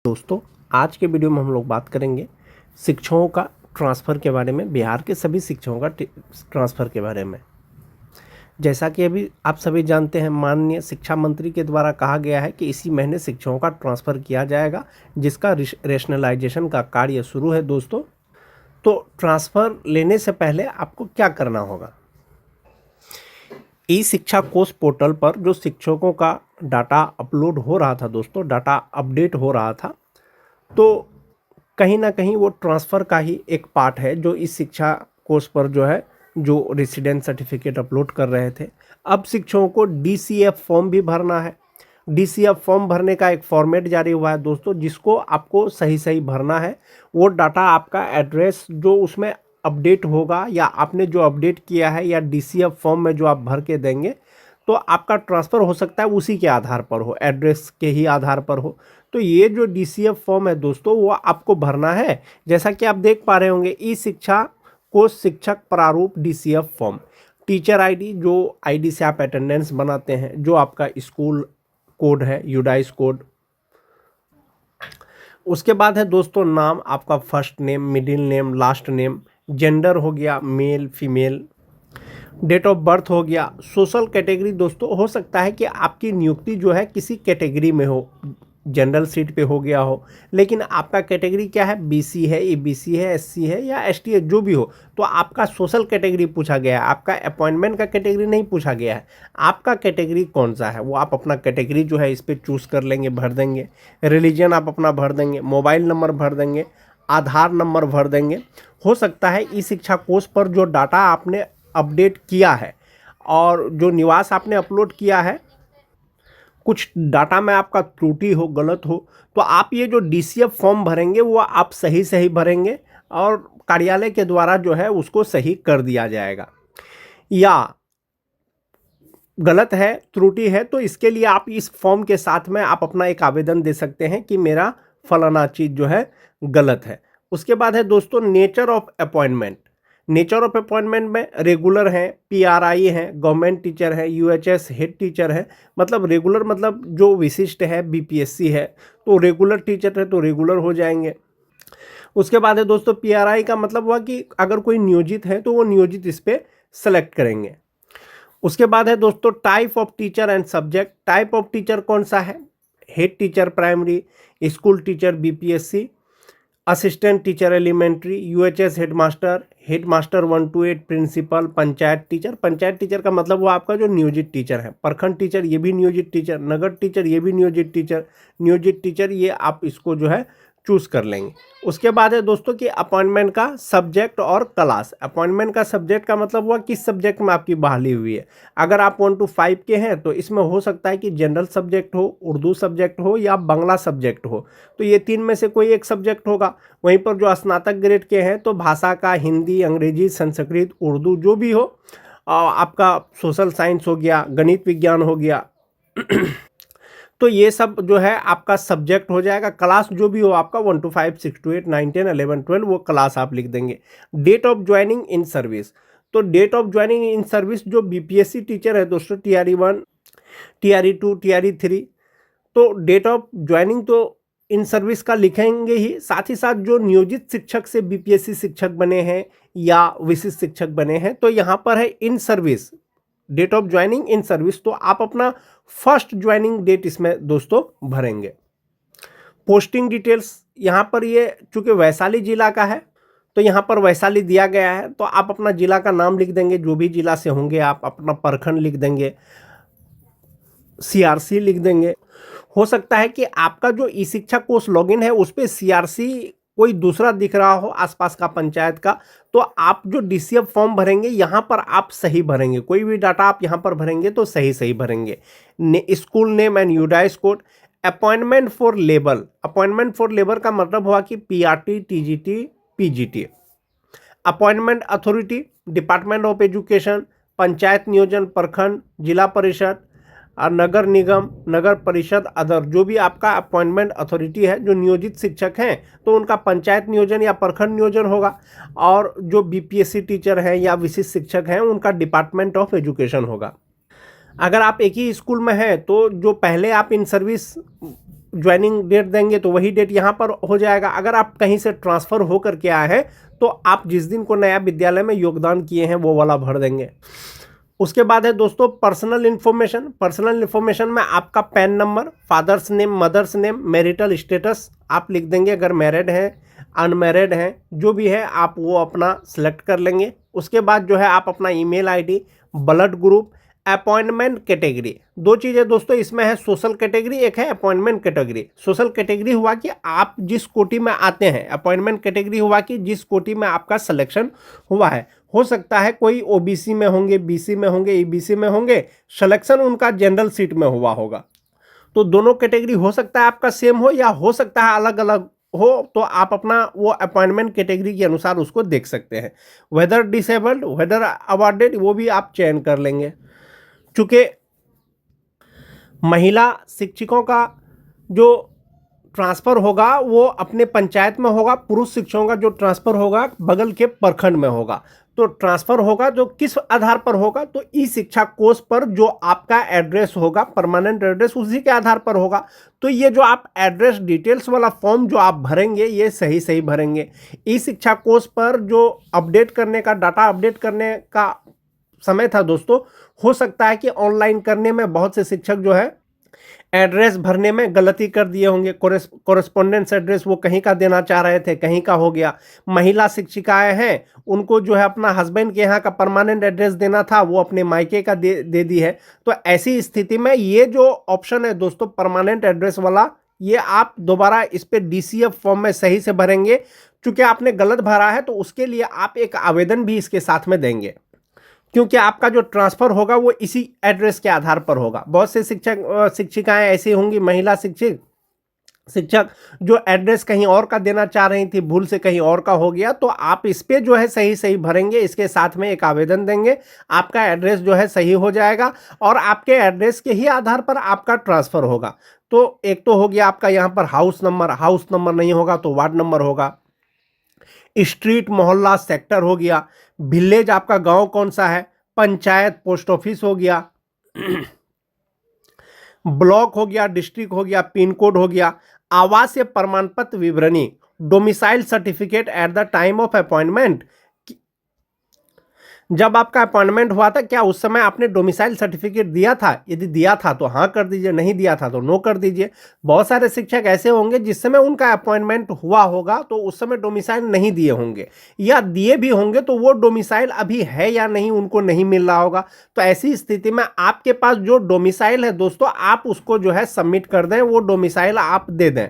दोस्तों, आज के वीडियो में हम लोग बात करेंगे शिक्षकों का ट्रांसफ़र के बारे में, बिहार के सभी शिक्षकों का ट्रांसफ़र के बारे में। जैसा कि अभी आप सभी जानते हैं, माननीय शिक्षा मंत्री के द्वारा कहा गया है कि इसी महीने शिक्षकों का ट्रांसफ़र किया जाएगा, जिसका रेशनलाइजेशन का कार्य शुरू है दोस्तों। तो ट्रांसफ़र लेने से पहले आपको क्या करना होगा? ई शिक्षा कोष पोर्टल पर जो शिक्षकों का डाटा अपलोड हो रहा था दोस्तों, डाटा अपडेट हो रहा था, तो कहीं ना कहीं वो ट्रांसफ़र का ही एक पार्ट है जो इस शिक्षा कोर्स पर जो है जो रेसिडेंट सर्टिफिकेट अपलोड कर रहे थे। अब शिक्षकों को डीसीएफ फॉर्म भी भरना है। डीसीएफ फॉर्म भरने का एक फॉर्मेट जारी हुआ है दोस्तों, जिसको आपको सही सही भरना है। वो डाटा आपका एड्रेस जो उसमें अपडेट होगा या आपने जो अपडेट किया है या डीसीएफ फॉर्म में जो आप भर के देंगे, तो आपका ट्रांसफ़र हो सकता है उसी के आधार पर हो, एड्रेस के ही आधार पर हो। तो ये जो डीसीएफ फॉर्म है दोस्तों, वो आपको भरना है। जैसा कि आप देख पा रहे होंगे, ई शिक्षा को शिक्षक प्रारूप डीसीएफ फॉर्म, टीचर आईडी, जो आईडी से आप अटेंडेंस बनाते हैं, जो आपका स्कूल कोड है, यूडाइस कोड। उसके बाद है दोस्तों नाम, आपका first name, middle name, last name, gender हो गया male female, date of birth हो गया। सोशल कैटेगरी दोस्तों, हो सकता है कि आपकी नियुक्ति जो है किसी कैटेगरी में हो, जनरल सीट पे हो गया हो, लेकिन आपका कैटेगरी क्या है, बीसी है, ईबीसी है, एससी है या एसटी है, जो भी हो, तो आपका सोशल कैटेगरी पूछा गया है। आपका अपॉइंटमेंट का कैटेगरी नहीं पूछा गया है। आपका कैटेगरी कौन सा है वो आप अपना कैटेगरी जो है इस पर चूज़ कर लेंगे, भर देंगे। रिलीजन आप अपना भर देंगे, मोबाइल नंबर भर देंगे, आधार नंबर भर देंगे। हो सकता है ई शिक्षा कोष पर जो डाटा आपने अपडेट किया है और जो निवास आपने अपलोड किया है, कुछ डाटा में आपका त्रुटि हो, गलत हो, तो आप ये जो डीसीएफ फॉर्म भरेंगे वो आप सही सही भरेंगे और कार्यालय के द्वारा जो है उसको सही कर दिया जाएगा। या गलत है, त्रुटि है, तो इसके लिए आप इस फॉर्म के साथ में आप अपना एक आवेदन दे सकते हैं कि मेरा फलाना चीज़ जो है गलत है। उसके बाद है दोस्तों nature of appointment. Nature of appointment में रेगुलर हैं, पीआरआई हैं, गवर्नमेंट टीचर है, यूएचएस हेड टीचर है। मतलब रेगुलर मतलब जो विशिष्ट है, बीपीएससी है, तो रेगुलर टीचर है तो रेगुलर हो जाएंगे। उसके बाद है दोस्तों पीआरआई का मतलब हुआ कि अगर कोई नियोजित है तो वो नियोजित इस पर सेलेक्ट करेंगे। उसके बाद है दोस्तों type of teacher and subject. Type of teacher कौन सा है, head teacher primary, school teacher BPSC, assistant teacher elementary, UHS headmaster, headmaster 1 to 8, principal, panchayat teacher. Panchayat teacher का मतलब वो आपका जो नियोजित टीचर है। प्रखंड टीचर ये भी नियोजित टीचर, नगर टीचर ये भी नियोजित टीचर। नियोजित टीचर ये आप इसको जो है चूज़ कर लेंगे। उसके बाद है दोस्तों कि अपॉइंटमेंट का सब्जेक्ट और क्लास। अपॉइंटमेंट का सब्जेक्ट का मतलब हुआ किस सब्जेक्ट में आपकी बहाली हुई है। अगर आप 1 to 5 के हैं तो इसमें हो सकता है कि जनरल सब्जेक्ट हो, उर्दू सब्जेक्ट हो या बांग्ला सब्जेक्ट हो, तो ये तीन में से कोई एक सब्जेक्ट होगा। वहीं पर जो स्नातक ग्रेड के हैं तो भाषा का हिंदी, अंग्रेजी, संस्कृत, उर्दू जो भी हो, आपका सोशल साइंस हो गया, गणित विज्ञान हो गया तो ये सब जो है आपका सब्जेक्ट हो जाएगा। क्लास जो भी हो आपका 1 to 5, 6 to 8, 9, 10, 11, 12 वो क्लास आप लिख देंगे। Date of joining in service, तो date of joining in service जो बीपीएससी टीचर है दोस्तों, TRE1, TRE2, TRE3, तो डेट ऑफ ज्वाइनिंग तो इन सर्विस का लिखेंगे ही, साथ ही साथ जो नियोजित शिक्षक से बीपीएससी शिक्षक बने हैं या विशिष्ट शिक्षक बने हैं, तो यहाँ पर है in service, date of joining in service, तो आप अपना फर्स्ट ज्वाइनिंग डेट इसमें दोस्तों भरेंगे। पोस्टिंग डिटेल्स, यहाँ पर ये चूंकि वैशाली जिला का है तो यहाँ पर वैशाली दिया गया है, तो आप अपना जिला का नाम लिख देंगे, जो भी जिला से होंगे आप अपना प्रखंड लिख देंगे, सीआरसी लिख देंगे। हो सकता है कि आपका जो ई शिक्षा कोर्स लॉगिन है उस पर सीआरसी कोई दूसरा दिख रहा हो आसपास का पंचायत का, तो आप जो डीसीएफ फॉर्म भरेंगे यहाँ पर आप सही भरेंगे। कोई भी डाटा आप यहाँ पर भरेंगे तो सही सही भरेंगे। School name and UDISE code. Appointment for labour, appointment for labour का मतलब हुआ कि PRT, TGT, PGT. Appointment authority, department of education, panchayat नियोजन, प्रखंड, जिला परिषद और नगर निगम, नगर परिषद, अदर जो भी आपका अपॉइंटमेंट अथॉरिटी है, जो नियोजित शिक्षक हैं तो उनका पंचायत नियोजन या प्रखंड नियोजन होगा, और जो बीपीएससी टीचर हैं या विशिष्ट शिक्षक हैं उनका डिपार्टमेंट ऑफ एजुकेशन होगा। अगर आप एक ही स्कूल में हैं तो जो पहले आप इन सर्विस ज्वाइनिंग डेट देंगे तो वही डेट यहाँ पर हो जाएगा। अगर आप कहीं से ट्रांसफ़र होकर के आए हैं तो आप जिस दिन को नया विद्यालय में योगदान किए हैं वो वाला भर देंगे। उसके बाद है दोस्तों पर्सनल इन्फॉर्मेशन। पर्सनल इन्फॉर्मेशन में आपका PAN number, father's name, mother's name, marital status आप लिख देंगे। अगर मैरिड हैं, अनमैरिड हैं, जो भी है आप वो अपना सेलेक्ट कर लेंगे। उसके बाद जो है आप अपना email ID, blood group, appointment category, दो चीज़ें दोस्तों इसमें है, सोशल कैटेगरी एक है अपॉइंटमेंट कैटेगरी। सोशल कैटेगरी हुआ कि आप जिस कोटि में आते हैं, अपॉइंटमेंट कैटेगरी हुआ कि जिस कोटि में आपका सिलेक्शन हुआ है। हो सकता है कोई ओबीसी में होंगे, बीसी में होंगे, ईबीसी में होंगे, सिलेक्शन उनका जनरल सीट में हुआ होगा। तो दोनों कैटेगरी हो सकता है आपका सेम हो या हो सकता है अलग अलग हो, तो आप अपना वो अपॉइंटमेंट कैटेगरी के अनुसार उसको देख सकते हैं। वेदर डिसेबल्ड, वेदर अवॉर्डेड, वो भी आप चयन कर लेंगे। चूँकि महिला शिक्षकों का जो ट्रांसफ़र होगा वो अपने पंचायत में होगा, पुरुष शिक्षकों का जो ट्रांसफ़र होगा बगल के प्रखंड में होगा। तो ट्रांसफ़र होगा जो किस आधार पर होगा, तो ई शिक्षा कोष पर जो आपका एड्रेस होगा, परमानेंट एड्रेस, उसी के आधार पर होगा। तो ये जो आप एड्रेस डिटेल्स वाला फॉर्म जो आप भरेंगे ये सही सही भरेंगे। ई शिक्षा कोष पर जो अपडेट करने का, डाटा अपडेट करने का समय था दोस्तों, हो सकता है कि ऑनलाइन करने में बहुत से शिक्षक जो है एड्रेस भरने में गलती कर दिए होंगे। कोरेस्पोंडेंस एड्रेस वो कहीं का देना चाह रहे थे, कहीं का हो गया। महिला शिक्षिकाएं हैं, उनको जो है अपना हस्बैंड के यहाँ का परमानेंट एड्रेस देना था, वो अपने मायके का दे दी है। तो ऐसी स्थिति में ये जो ऑप्शन है दोस्तों परमानेंट एड्रेस वाला, ये आप दोबारा इस पे डीसीएफ फॉर्म में सही से भरेंगे। चूंकि आपने गलत भरा है तो उसके लिए आप एक आवेदन भी इसके साथ में देंगे, क्योंकि आपका जो ट्रांसफ़र होगा वो इसी एड्रेस के आधार पर होगा। बहुत से शिक्षिकाएं ऐसी होंगी, महिला शिक्षक जो एड्रेस कहीं और का देना चाह रही थी, भूल से कहीं और का हो गया, तो आप इस पे जो है सही सही भरेंगे, इसके साथ में एक आवेदन देंगे, आपका एड्रेस जो है सही हो जाएगा और आपके एड्रेस के ही आधार पर आपका ट्रांसफ़र होगा। तो एक तो हो गया आपका यहाँ पर हाउस नंबर नहीं होगा तो वार्ड नंबर होगा, स्ट्रीट, मोहल्ला, सेक्टर हो गया, विलेज आपका गांव कौन सा है, पंचायत, पोस्ट ऑफिस हो गया, ब्लॉक हो गया, डिस्ट्रिक्ट हो गया, पिन कोड हो गया, आवासीय प्रमाण पत्र विवरणी, domicile certificate at the time of appointment. जब आपका अपॉइंटमेंट हुआ था क्या उस समय आपने डोमिसाइल सर्टिफिकेट दिया था? यदि दिया था तो हाँ कर दीजिए, नहीं दिया था तो नो कर दीजिए। बहुत सारे शिक्षक ऐसे होंगे जिस समय उनका अपॉइंटमेंट हुआ होगा तो उस समय डोमिसाइल नहीं दिए होंगे, या दिए भी होंगे तो वो डोमिसाइल अभी है या नहीं उनको नहीं मिल रहा होगा। तो ऐसी स्थिति में आपके पास जो डोमिसाइल है दोस्तों, आप उसको जो है सबमिट कर दें, वो डोमिसाइल आप दे दें।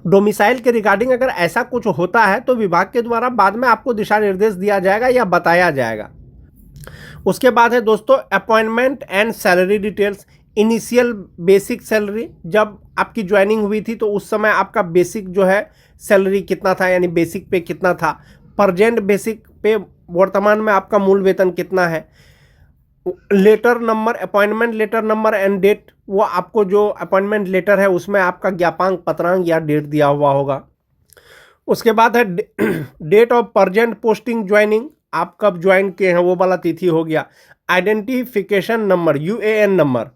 डोमिसाइल के रिगार्डिंग अगर ऐसा कुछ होता है तो विभाग के द्वारा बाद में आपको दिशा निर्देश दिया जाएगा या बताया जाएगा। उसके बाद है दोस्तों appointment and salary details. Initial basic salary, जब आपकी ज्वाइनिंग हुई थी तो उस समय आपका बेसिक जो है सैलरी कितना था, यानी बेसिक पे कितना था। प्रेजेंट बेसिक पे वर्तमान में आपका मूल वेतन कितना है। Letter number, appointment letter number and date, वो आपको जो अपॉइंटमेंट लेटर है उसमें आपका ज्ञापांक, पत्रांक या डेट दिया हुआ होगा। उसके बाद है date of present posting joining, आप कब ज्वाइन किए हैं वो वाला तिथि हो गया। Identification number, UAN number.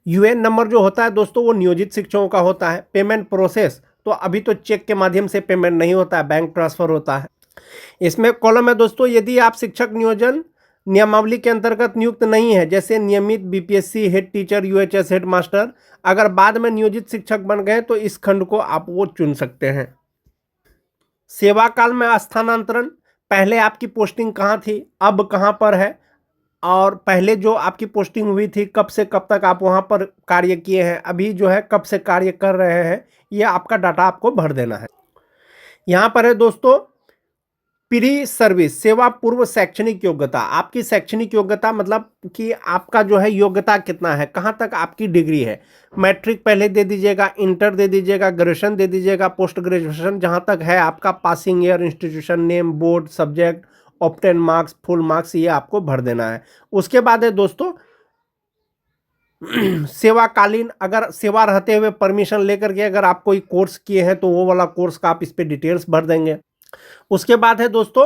UAN number जो होता है दोस्तों वो नियोजित शिक्षकों का होता है। पेमेंट प्रोसेस, तो अभी तो चेक के माध्यम से पेमेंट नहीं होता है, बैंक ट्रांसफर होता है। इसमें कॉलम है दोस्तों, यदि आप शिक्षक नियोजन नियमावली के अंतर्गत नियुक्त नहीं है, जैसे नियमित BPSC, head teacher, UHS head master, अगर बाद में नियोजित शिक्षक बन गए तो इस खंड को आप वो चुन सकते हैं। सेवा काल में स्थानांतरण, पहले आपकी पोस्टिंग कहाँ थी, अब कहाँ पर है, और पहले जो आपकी पोस्टिंग हुई थी कब से कब तक आप वहाँ पर कार्य किए हैं, अभी जो है कब से कार्य कर रहे हैं, ये आपका डाटा आपको भर देना है। यहाँ पर है दोस्तों प्री सर्विस, सेवा पूर्व शैक्षणिक योग्यता। आपकी शैक्षणिक योग्यता मतलब कि आपका जो है योग्यता कितना है, कहाँ तक आपकी डिग्री है। मैट्रिक पहले दे दीजिएगा, इंटर दे दीजिएगा, ग्रेजुएशन दे दीजिएगा, पोस्ट ग्रेजुएशन जहाँ तक है आपका, passing year, institution name, board, subject, obtain marks, full marks, ये आपको भर देना है। उसके बाद है दोस्तों सेवाकालीन, अगर सेवा रहते हुए परमिशन लेकर के अगर आप कोई कोर्स किए हैं तो वो वाला कोर्स का आप इस पर डिटेल्स भर देंगे। उसके बाद है दोस्तों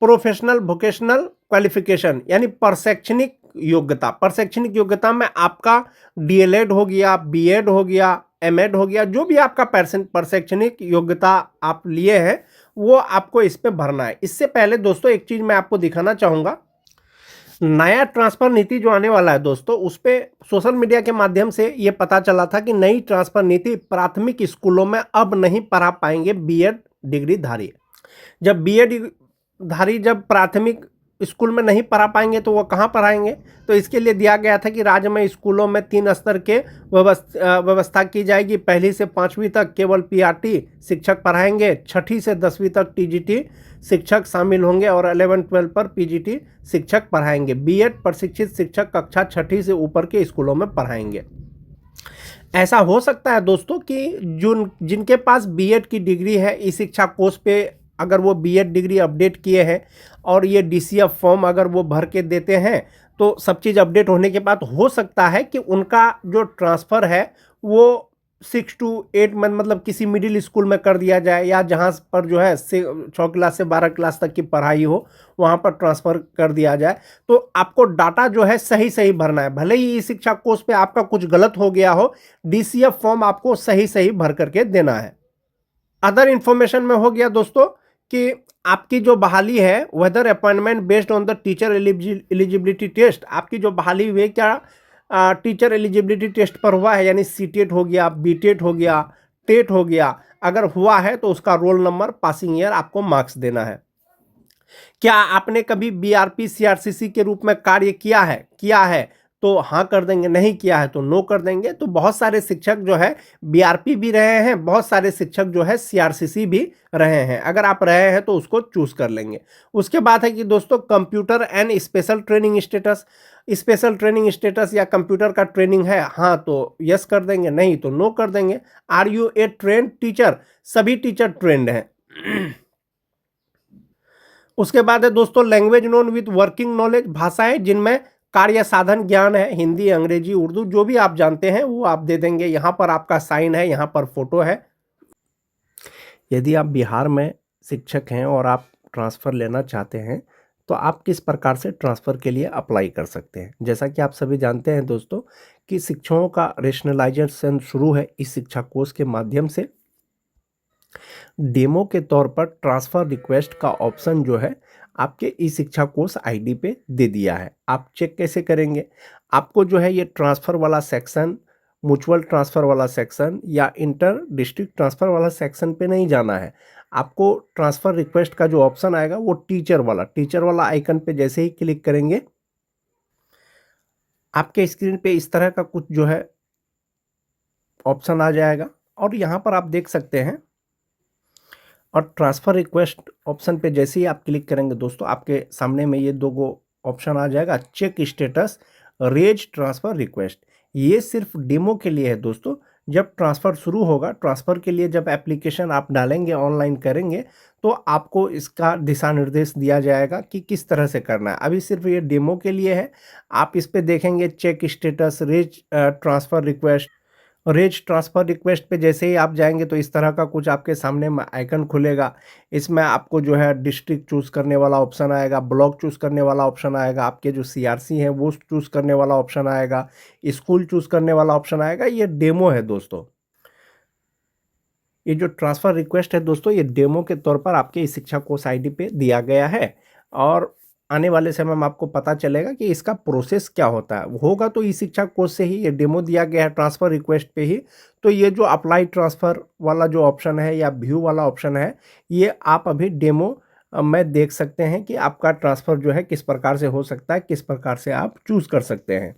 प्रोफेशनल वोकेशनल क्वालिफिकेशन यानी प्रशैक्षणिक योग्यता, प्रशैक्षणिक योग्यता में आपका डीएलएड हो गया, बीएड हो गया, एमएड हो गया, जो भी आपका प्रशैक्षणिक योग्यता आप लिए हैं वो आपको इस पे भरना है। इससे पहले दोस्तों एक चीज मैं आपको दिखाना चाहूंगा, नया ट्रांसफर नीति जो आने वाला है दोस्तों, उस पे सोशल मीडिया के माध्यम से ये पता चला था कि नई ट्रांसफर नीति प्राथमिक स्कूलों में अब नहीं पढ़ा पाएंगे बीएड डिग्री धारी। जब बीएड धारी जब प्राथमिक स्कूल में नहीं पढ़ा पाएंगे तो वो कहाँ पढ़ाएंगे? तो इसके लिए दिया गया था कि राज्य में स्कूलों में 3 स्तर के व्यवस्था की जाएगी। पहली से 5वीं तक केवल पीआरटी शिक्षक पढ़ाएंगे, 6ठी से 10वीं तक टीजीटी शिक्षक शामिल होंगे और 11-12 पर पीजीटी शिक्षक पढ़ाएंगे। बीएड प्रशिक्षित शिक्षक कक्षा 6ठी से ऊपर के स्कूलों में पढ़ाएंगे। ऐसा हो सकता है दोस्तों कि जिनके पास बीएड की डिग्री है, इस शिक्षा कोर्स पे अगर वो बीएड डिग्री अपडेट किए हैं और ये डीसीएफ फॉर्म अगर वो भर के देते हैं तो सब चीज़ अपडेट होने के बाद हो सकता है कि उनका जो ट्रांसफ़र है वो 6 to 8 मंथ मतलब किसी मिडिल स्कूल में कर दिया जाए, या जहाँ पर जो है 6 क्लास से 12 क्लास तक की पढ़ाई हो वहाँ पर ट्रांसफ़र कर दिया जाए। तो आपको डाटा जो है सही सही भरना है, भले ही इस शिक्षा कोर्स पे आपका कुछ गलत हो गया हो, डीसीएफ फॉर्म आपको सही सही भर करके देना है। अदर इन्फॉर्मेशन में हो गया दोस्तों कि आपकी जो बहाली है whether appointment based on the teacher eligibility test, आपकी जो बहाली हुई क्या टीचर एलिजिबिलिटी टेस्ट पर हुआ है, यानी सीटेट हो गया, बीटेट हो गया, टेट हो गया, अगर हुआ है तो उसका रोल नंबर, पासिंग ईयर आपको मार्क्स देना है। क्या आपने कभी बीआरपी सीआरसीसी के रूप में कार्य किया है तो हाँ कर देंगे, नहीं किया है तो नो कर देंगे। तो बहुत सारे शिक्षक जो है बीआरपी भी रहे हैं, बहुत सारे शिक्षक जो है सीआरसीसी भी रहे हैं। अगर आप रहे हैं तो उसको चूज कर लेंगे। उसके बाद है कि दोस्तों computer and special training status, special training status या कंप्यूटर का ट्रेनिंग है हाँ तो यस कर देंगे, नहीं तो नो कर देंगे। Are you a trained teacher, सभी टीचर ट्रेंड हैं। उसके बाद है दोस्तों language known with working knowledge, भाषाएं जिनमें कार्य साधन ज्ञान है, हिंदी, अंग्रेजी, उर्दू जो भी आप जानते हैं वो आप दे देंगे। यहाँ पर आपका साइन है, यहाँ पर फोटो है। यदि आप बिहार में शिक्षक हैं और आप ट्रांसफ़र लेना चाहते हैं तो आप किस प्रकार से ट्रांसफ़र के लिए अप्लाई कर सकते हैं? जैसा कि आप सभी जानते हैं दोस्तों कि शिक्षकों का रेशनलाइजेशन शुरू है इस शिक्षा कोर्स के माध्यम से। डेमो के तौर पर ट्रांसफ़र रिक्वेस्ट का ऑप्शन जो है आपके ई शिक्षा कोर्स आईडी पे दे दिया है। आप चेक कैसे करेंगे? आपको जो है ये ट्रांसफ़र वाला सेक्शन, म्यूचुअल ट्रांसफ़र वाला सेक्शन या इंटर डिस्ट्रिक्ट ट्रांसफ़र वाला सेक्शन पे नहीं जाना है। आपको ट्रांसफ़र रिक्वेस्ट का जो ऑप्शन आएगा वो टीचर वाला आइकन पे जैसे ही क्लिक करेंगे आपके स्क्रीन पे इस तरह का कुछ जो है ऑप्शन आ जाएगा और यहाँ पर आप देख सकते हैं। और ट्रांसफ़र रिक्वेस्ट ऑप्शन पे जैसे ही आप क्लिक करेंगे दोस्तों आपके सामने में ये 2 ऑप्शन आ जाएगा, check status, raise transfer request. ये सिर्फ डेमो के लिए है दोस्तों। जब ट्रांसफ़र शुरू होगा, ट्रांसफ़र के लिए जब एप्लीकेशन आप डालेंगे, ऑनलाइन करेंगे तो आपको इसका दिशा निर्देश दिया जाएगा कि किस तरह से करना है। अभी सिर्फ ये डेमो के लिए है। आप इस पे देखेंगे check status, raise transfer request. Raise transfer request पे जैसे ही आप जाएंगे तो इस तरह का कुछ आपके सामने आइकन खुलेगा। इसमें आपको जो है डिस्ट्रिक्ट चूज़ करने वाला ऑप्शन आएगा, ब्लॉक चूज़ करने वाला ऑप्शन आएगा, आपके जो सीआरसी हैं वो चूज़ करने वाला ऑप्शन आएगा, स्कूल चूज़ करने वाला ऑप्शन आएगा। ये डेमो है दोस्तों। ये जो ट्रांसफ़र रिक्वेस्ट है दोस्तों, ये डेमो के तौर पर आपके इस शिक्षा कोर्स आईडी पे दिया गया है और आने वाले समय में आपको पता चलेगा कि इसका प्रोसेस क्या होता है। होगा तो ई शिक्षा कोर्स से ही, ये डेमो दिया गया है ट्रांसफ़र रिक्वेस्ट पे ही। तो ये जो अप्लाई ट्रांसफ़र वाला जो ऑप्शन है या व्यू वाला ऑप्शन है, ये आप अभी डेमो में देख सकते हैं कि आपका ट्रांसफ़र जो है किस प्रकार से हो सकता है, किस प्रकार से आप चूज़ कर सकते हैं।